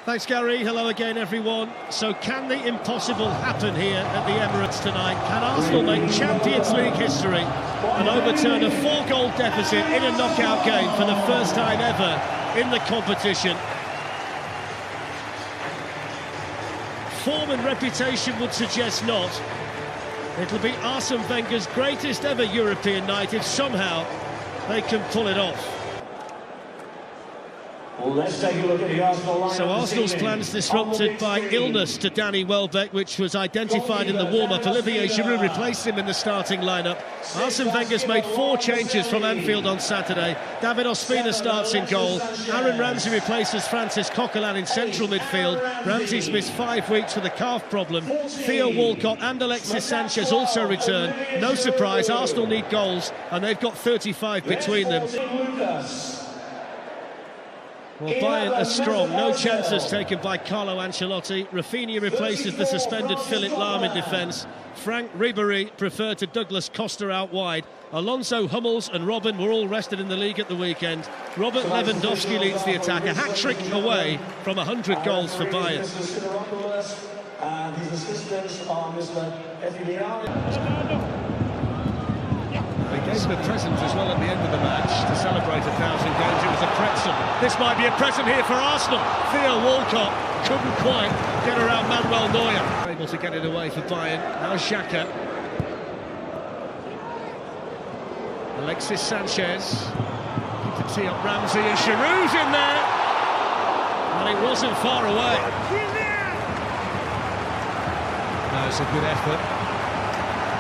Thanks, Gary. Hello again, everyone. So can the impossible happen here at the Emirates tonight? Can Arsenal make Champions League history and overturn a 4-goal deficit in a knockout game for the first time ever in the competition? Form and reputation would suggest not. It'll be Arsene Wenger's greatest ever European night if somehow they can pull it off. Well, let's take a look at the Arsenal lineup. So Arsenal's plans disrupted by illness to Danny Welbeck, which was identified in the warm-up. Olivier Giroud replaced him in the starting lineup. Arsene Wenger's made 4 changes from Anfield on Saturday. David Ospina starts in goal. Aaron Ramsey replaces Francis Coquelin in central midfield. Ramsey's missed 5 weeks with a calf problem. Theo Walcott and Alexis Sanchez also return. No surprise, Arsenal need goals, and they've got 35 between them. Well, Bayern are strong, no chances taken by Carlo Ancelotti. Rafinha replaces the suspended Philipp Lahm in defence. Frank Ribéry preferred to Douglas Costa out wide. Alonso, Hummels and Robben were all rested in the league at the weekend. Robert Lewandowski leads the attack, a hat-trick away from 100 goals for Bayern. And his assistants are Mr. They gave him a present as well at the end of the match to celebrate 1,000 games. It was a pretzel. This might be a present here for Arsenal. Theo Walcott couldn't quite get around Manuel Neuer. Able to get it away for Bayern. Now Xhaka. Alexis Sanchez. Keep the tee up Ramsey and Giroud's in there. And it wasn't far away. No, it's a good effort.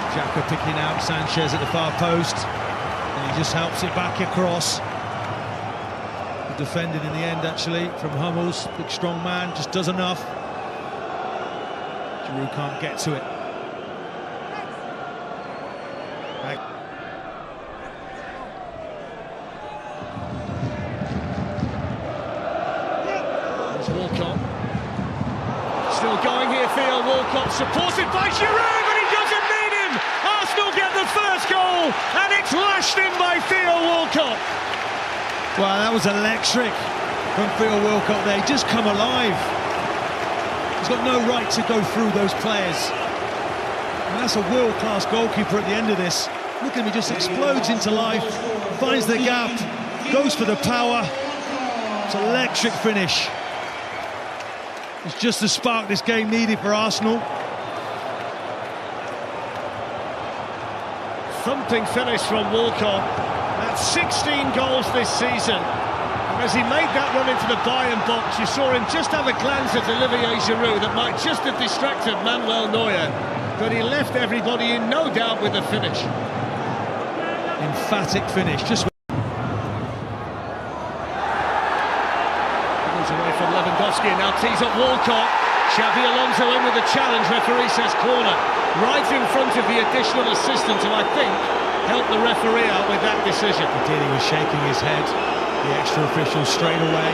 Xhaka picking out Sanchez at the far post, and he just helps it back across. Defended in the end, actually, from Hummels. Big strong man, just does enough. Giroud can't get to it. There's Walcott. Still going here, Theo Walcott, supported by Giroud, but he doesn't need him! Arsenal get the first goal, and it's lashed in by Theo Walcott. Wow, that was electric from Theo Walcott there. He just come alive. He's got no right to go through those players. And that's a world-class goalkeeper at the end of this. Look at him, he just explodes into life, finds the gap, goes for the power. It's an electric finish. It's just the spark this game needed for Arsenal. Thumping finish from Walcott. That's 16 goals this season. And as he made that run into the Bayern box, you saw him just have a glance at Olivier Giroud that might just have distracted Manuel Neuer. But he left everybody in no doubt with the finish. Emphatic finish. Just away from Lewandowski and now tees up Walcott. Xabi Alonso in with the challenge. Referee says corner. Right in front of the additional assistant who I think helped the referee out with that decision. He did, he was shaking his head. The extra official straight away.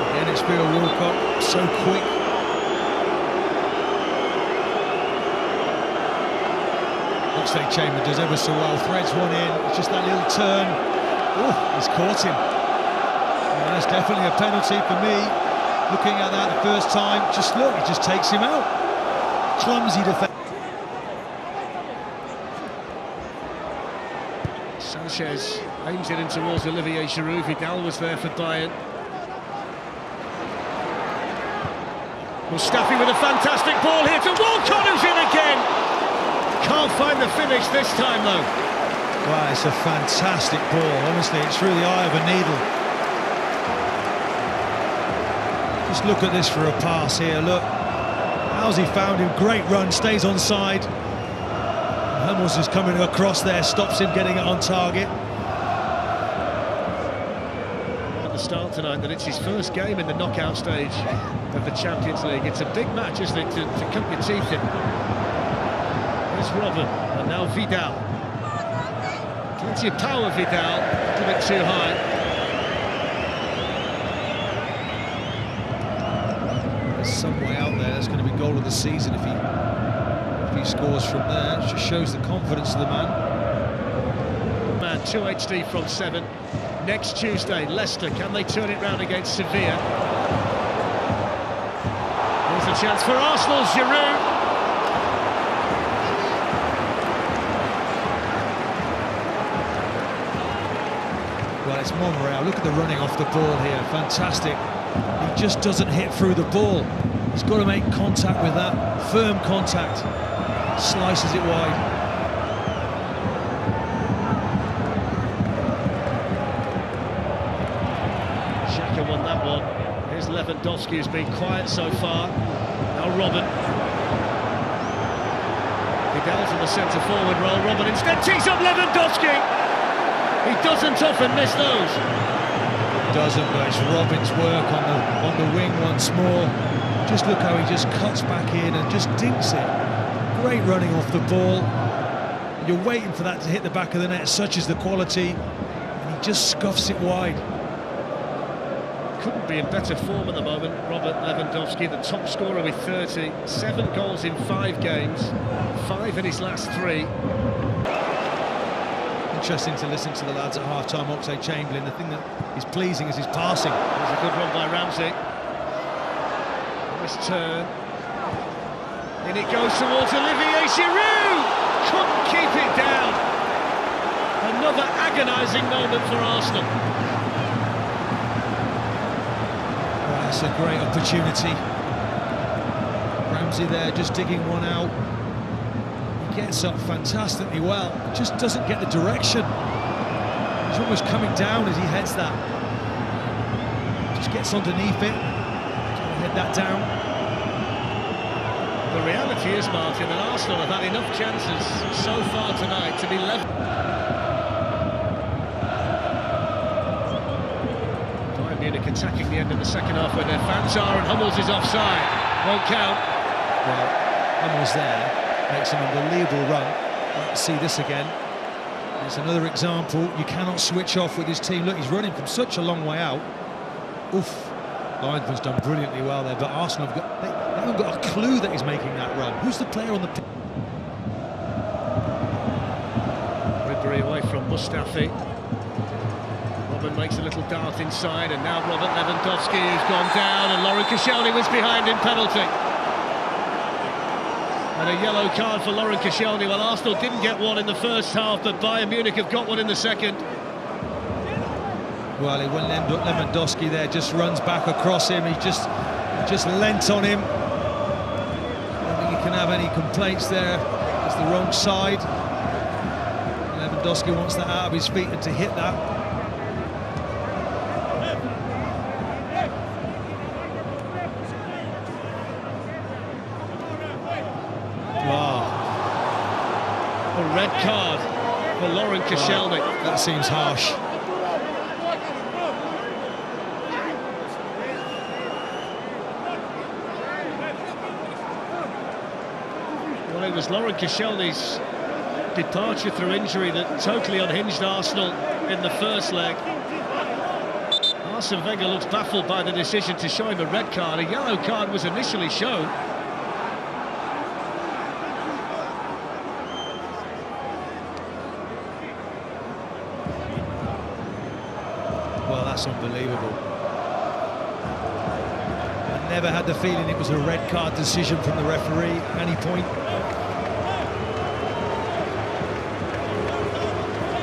Again, it's Theo Walcott, so quick. Oxlade-Chamberlain does ever so well, threads one in, it's just that little turn. Oh, he's caught him. And that's definitely a penalty for me. Looking at that the first time, just look, he just takes him out. Clumsy defense. Sanchez aims it in towards Olivier Giroud. Vidal was there for Bayern. Mustafi with a fantastic ball here to Walcott, who's in again. Can't find the finish this time though. Wow, it's a fantastic ball. Honestly, it's through the eye of a needle. Just look at this for a pass here. Look, how's he found him? Great run, stays on side. Hummels is coming across there, stops him getting it on target. At the start tonight, that it's his first game in the knockout stage of the Champions League. It's a big match, isn't it, to cut your teeth in. There's Robben, and now Vidal. Plenty of power, Vidal, a bit too high. There's some way out there. That's going to be goal of the season if he scores from there. It just shows the confidence of the man. at 2 HD from 7. Next Tuesday, Leicester, can they turn it round against Sevilla? Here's a chance for Arsenal, Giroud. Well, it's Monreal. Look at the running off the ball here. Fantastic. He just doesn't hit through the ball. He's got to make contact with that. Firm contact. Slices it wide. Xhaka won that one. Here's Lewandowski, who's been quiet so far. Now Robin. Vidal's in the centre-forward role. Robin instead tees up Lewandowski. He doesn't often miss those. Doesn't, but it's Robin's work on the wing once more. Just look how he just cuts back in and just dinks it. Great running off the ball. You're waiting for that to hit the back of the net, such is the quality, and he just scuffs it wide. Couldn't be in better form at the moment. Robert Lewandowski, the top scorer with 30, 7 goals in 5 games, 5 in his last 3. Interesting to listen to the lads at half-time. Oxlade-Chamberlain, the thing that is pleasing is his passing. There's a good run by Ramsey. Nice turn. In it goes towards Olivier Giroud! Couldn't keep it down. Another agonising moment for Arsenal. Well, that's a great opportunity. Ramsey there just digging one out. Gets up fantastically well, just doesn't get the direction. He's almost coming down as he heads that. Just gets underneath it, trying to head that down. The reality is, Martin, that Arsenal have had enough chances so far tonight to be level. Bayern Munich attacking the end of the second half where their fans are, and Hummels is offside. Won't count. Well, Hummels there. Makes an unbelievable run. Let's see this again. It's another example. You cannot switch off with his team. Look, he's running from such a long way out. Oof. Linesman's done brilliantly well there, but Arsenal have got, they haven't got a clue that he's making that run. Who's the player on the pitch? Ribery away from Mustafi. Robin makes a little dart inside, and now Robert Lewandowski, who's gone down, and Laurent Koscielny was behind in penalty. And a yellow card for Laurent Koscielny. Well, Arsenal didn't get one in the first half, but Bayern Munich have got one in the second. Well, when Lewandowski there just runs back across him, he just lent on him. I don't think he can have any complaints there. It's the wrong side. Lewandowski wants that out of his feet, and to hit that. A red card for Laurent Koscielny. That seems harsh. Well, it was Laurent Koscielny's departure through injury that totally unhinged Arsenal in the first leg. Arsene Wenger looks baffled by the decision to show him a red card. A yellow card was initially shown. Well, that's unbelievable. I never had the feeling it was a red card decision from the referee at any point.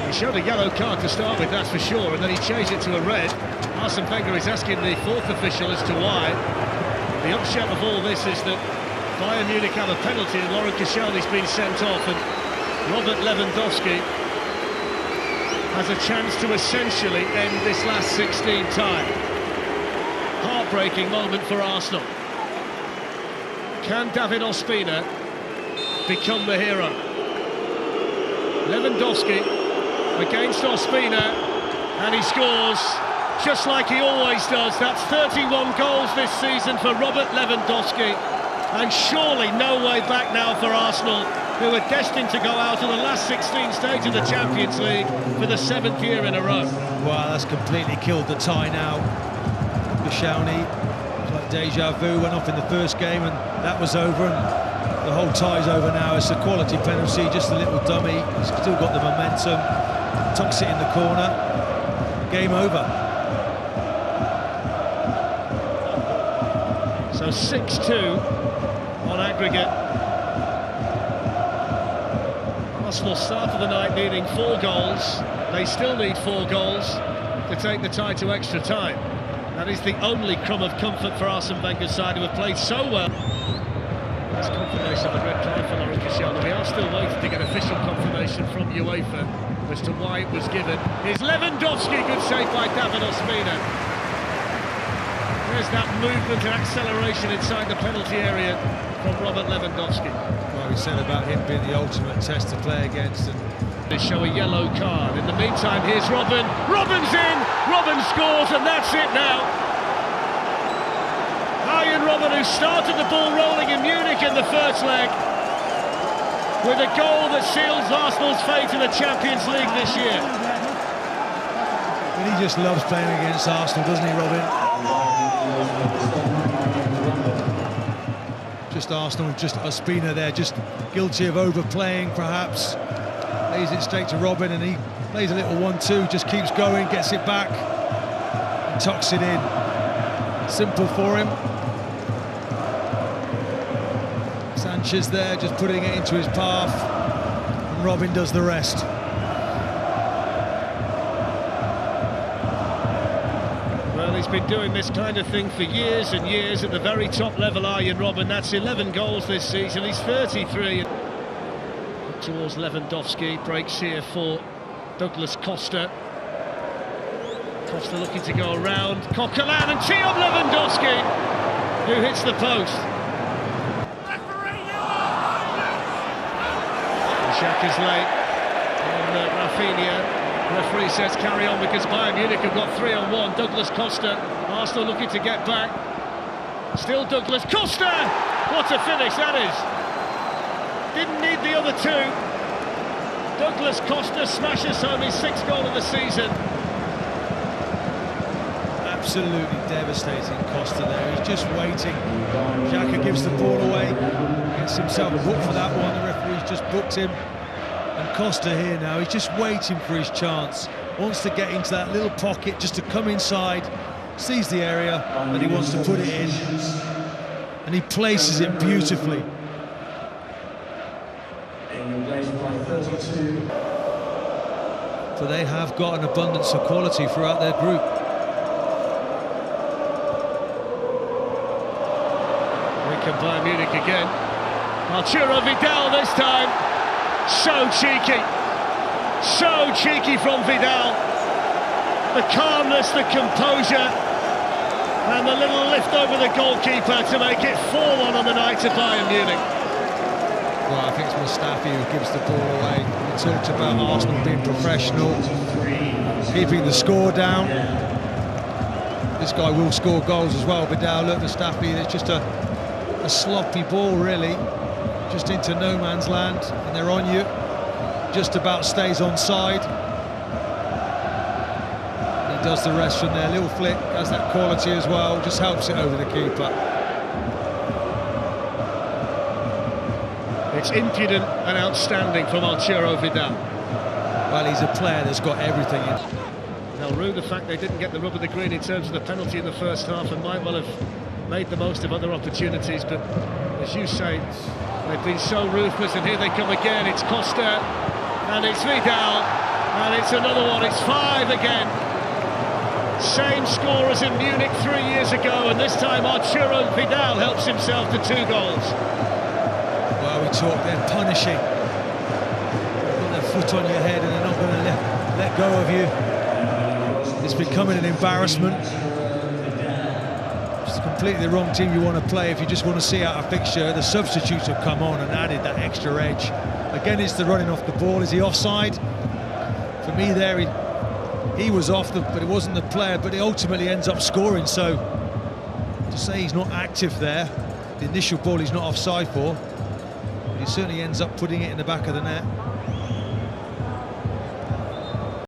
He showed a yellow card to start with, that's for sure, and then he changed it to a red. Arsene Wenger is asking the fourth official as to why. The upshot of all this is that Bayern Munich have a penalty and Laurent Koscielny's been sent off, and Robert Lewandowski has a chance to essentially end this last 16 time. Heartbreaking moment for Arsenal. Can David Ospina become the hero? Lewandowski against Ospina, and he scores just like he always does. That's 31 goals this season for Robert Lewandowski, and surely no way back now for Arsenal, who are destined to go out in the last 16 stage of the Champions League for the 7th year in a row. Wow, that's completely killed the tie now. Koscielny, it's like deja vu, went off in the first game and that was over, and the whole tie's over now. It's a quality penalty, just a little dummy. He's still got the momentum. tucks it in the corner. Game over. So 6-2 on aggregate. Arsenal started the night needing 4 goals. They still need 4 goals to take the tie to extra time. That is the only crumb of comfort for Arsene Wenger's side, who have played so well. It's confirmation of a red card for Lorcan. We are still waiting to get official confirmation from UEFA as to why it was given. Here's Lewandowski, good save by David Ospina. There's that movement and acceleration inside the penalty area from Robert Lewandowski. Well, we said about him being the ultimate test to play against. And they show a yellow card. In the meantime, here's Robben. Robben's in! Robben scores, and that's it now. Arjen Robben, who started the ball rolling in Munich in the first leg, with a goal that seals Arsenal's fate in the Champions League this year. And he just loves playing against Arsenal, doesn't he, Robben? Just Arsenal, just Ospina there, just guilty of overplaying, perhaps. Lays it straight to Robben, and he plays a little 1-2, just keeps going, gets it back, and tucks it in. Simple for him. Sanchez there, just putting it into his path, and Robben does the rest. Well, he's been doing this kind of thing for years and years at the very top level, Arjen Robben. That's 11 goals this season, he's 33. Towards Lewandowski, breaks here for Douglas Costa. Costa looking to go around, Coquelin, and tee up Lewandowski, who hits the post. Shaq is late on Rafinha. Referee says carry on because Bayern Munich have got 3-on-1. Douglas Costa, Arsenal looking to get back. Still Douglas Costa! What a finish that is! Didn't need the other 2. Douglas Costa smashes home his 6th goal of the season. Absolutely devastating, Costa there. He's just waiting. Xhaka gives the ball away, gets himself booked for that one. The referee's just booked him. And Costa here now, he's just waiting for his chance. Wants to get into that little pocket, just to come inside. Sees the area that he wants to put it in. And he places it beautifully. So they have got an abundance of quality throughout their group. Bayern Munich again. Arturo Vidal this time. So cheeky from Vidal. The calmness, the composure, and the little lift over the goalkeeper to make it 4-1 on the night to Bayern Munich. Well, I think it's Mustafi who gives the ball away. We talked about Arsenal being professional, keeping the score down. This guy will score goals as well. Vidal, look, Mustafi, it's just a sloppy ball, really, just into no man's land, and they're on you. Just about stays onside. He does the rest from there. Little flick, has that quality as well, just helps it over the keeper. It's impudent and outstanding from Arturo Vidal. Well, he's a player that's got everything in. They'll rue the fact they didn't get the rub of the green in terms of the penalty in the first half, and might well have made the most of other opportunities, but as you say, they've been so ruthless, and here they come again. It's Costa, and it's Vidal, and it's another one. It's 5 again. Same score as in Munich 3 years ago, and this time Arturo Vidal helps himself to 2 goals. Well, we talk, they're punishing. Put their foot on your head and they're not going to let go of you. It's becoming an embarrassment. It's completely the wrong team you want to play if you just want to see out a fixture. The substitutes have come on and added that extra edge. Again, it's the running off the ball. Is he offside? For me there, he was off, but it wasn't the player, but he ultimately ends up scoring. So to say he's not active there, the initial ball he's not offside for, but he certainly ends up putting it in the back of the net.